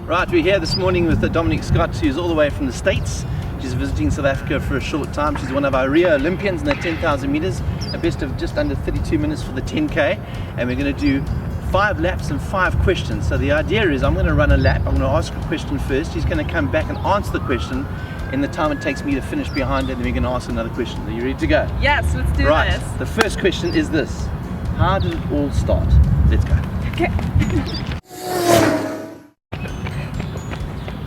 Right, we're here this morning with Dominique Scott, who's all the way from the States. She's visiting South Africa for a short time. She's one of our Rio Olympians in the 10,000 meters, a best of just under 32 minutes for the 10K. And we're going to do 5 laps and 5 questions. So the idea is I'm going to run a lap, I'm going to ask a question first. She's going to come back and answer the question in the time it takes me to finish behind her, and then we're going to ask another question. Are you ready to go? Yes, let's do right, this. The first question is this. How did it all start? Let's go. Okay.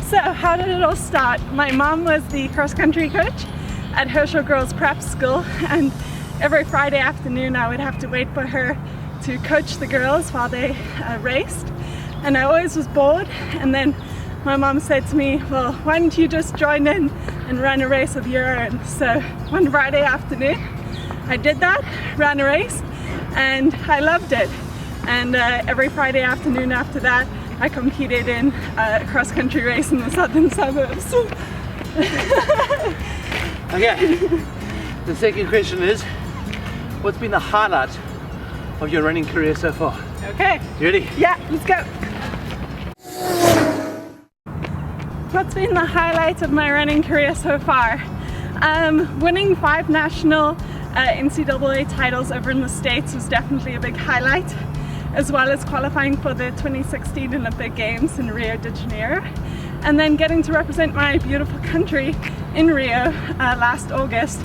So, how did it all start? My mom was the cross-country coach at Herschel Girls Prep School, and every Friday afternoon I would have to wait for her to coach the girls while they raced. And I always was bored, and then my mom said to me, well, why don't you just join in and run a race of your own? So one Friday afternoon I did that, ran a race, and I loved it. And every Friday afternoon after that I competed in a cross-country race in the southern suburbs. Okay, the second question is, what's been the highlight of your running career so far? Okay. You ready? Yeah, let's go. What's been the highlight of my running career so far? Winning 5 national NCAA titles over in the States was definitely a big highlight, as well as qualifying for the 2016 Olympic Games in Rio de Janeiro, and then getting to represent my beautiful country in Rio last August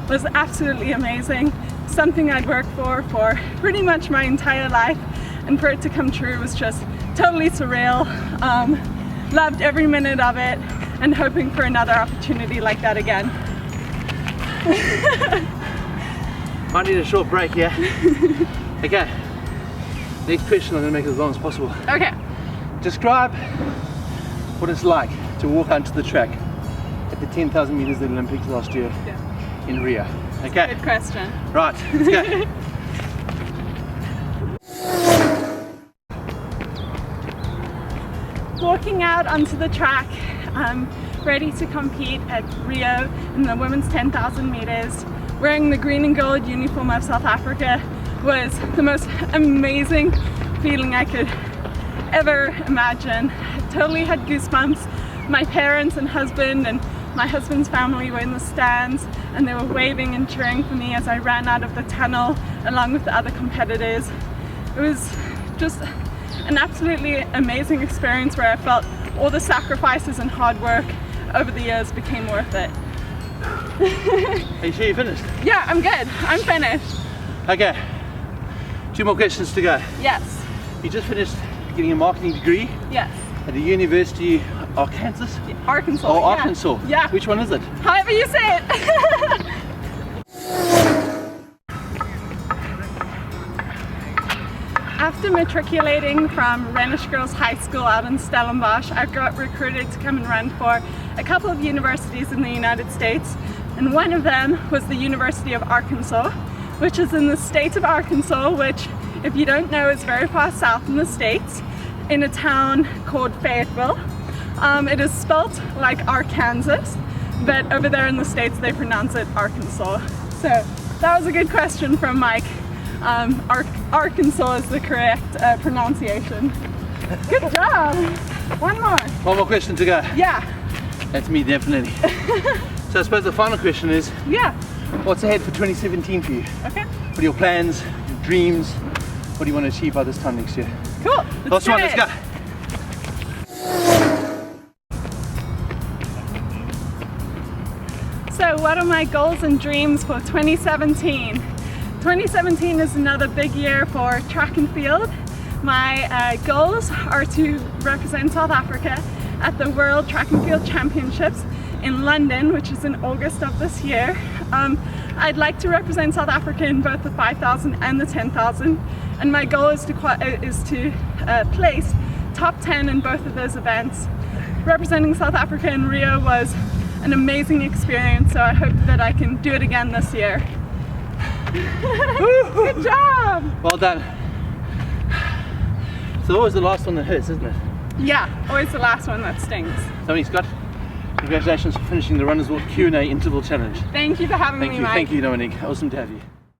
was absolutely amazing. Something I'd worked for pretty much my entire life, and for it to come true was just totally surreal. Loved every minute of it, and hoping for another opportunity like that again. Might need a short break here. Okay, next question, I'm going to make it as long as possible. Okay. Describe what it's like to walk onto the track at the 10,000 meters of the Olympics last year in Rio. Okay. Good question. Right, let's go. Walking out onto the track, ready to compete at Rio in the women's 10,000 meters, wearing the green and gold uniform of South Africa was the most amazing feeling I could ever imagine. I totally had goosebumps. My parents and husband and my husband's family were in the stands, and they were waving and cheering for me as I ran out of the tunnel along with the other competitors. It was just an absolutely amazing experience where I felt all the sacrifices and hard work over the years became worth it. Are you sure you finished? Yeah, I'm good. I'm finished. Okay, 2 more questions to go. Yes. You just finished getting a marketing degree Yes. at the University of Arkansas? Arkansas. Oh, yeah. Arkansas. Yeah. Which one is it? However you say it. After matriculating from Rhenish Girls High School out in Stellenbosch, I got recruited to come and run for a couple of universities in the United States, and one of them was the University of Arkansas, which is in the state of Arkansas, which, if you don't know, is very far south in the States, in a town called Fayetteville. It is spelt like Arkansas, but over there in the States they pronounce it Arkansas. So that was a good question from Mike. Arkansas is the correct pronunciation. Good job! One more question to go. Yeah. That's me, definitely. So I suppose the final question is, Yeah. what's ahead for 2017 for you? Okay. What are your plans, your dreams? What do you want to achieve by this time next year? Cool. Last one, let's go. So what are my goals and dreams for 2017? 2017 is another big year for track and field. My goals are to represent South Africa at the World Track and Field Championships in London, which is in August of this year. I'd like to represent South Africa in both the 5,000 and the 10,000, and my goal is to place top 10 in both of those events. Representing South Africa in Rio was an amazing experience, so I hope that I can do it again this year. Good job! Well done. So always the last one that hurts, isn't it? Yeah, always the last one that stings. Dominique Scott, congratulations for finishing the Runner's Walk Q&A Interval Challenge. Thank you for having me, Mike. Thank you, Dominique. Awesome to have you.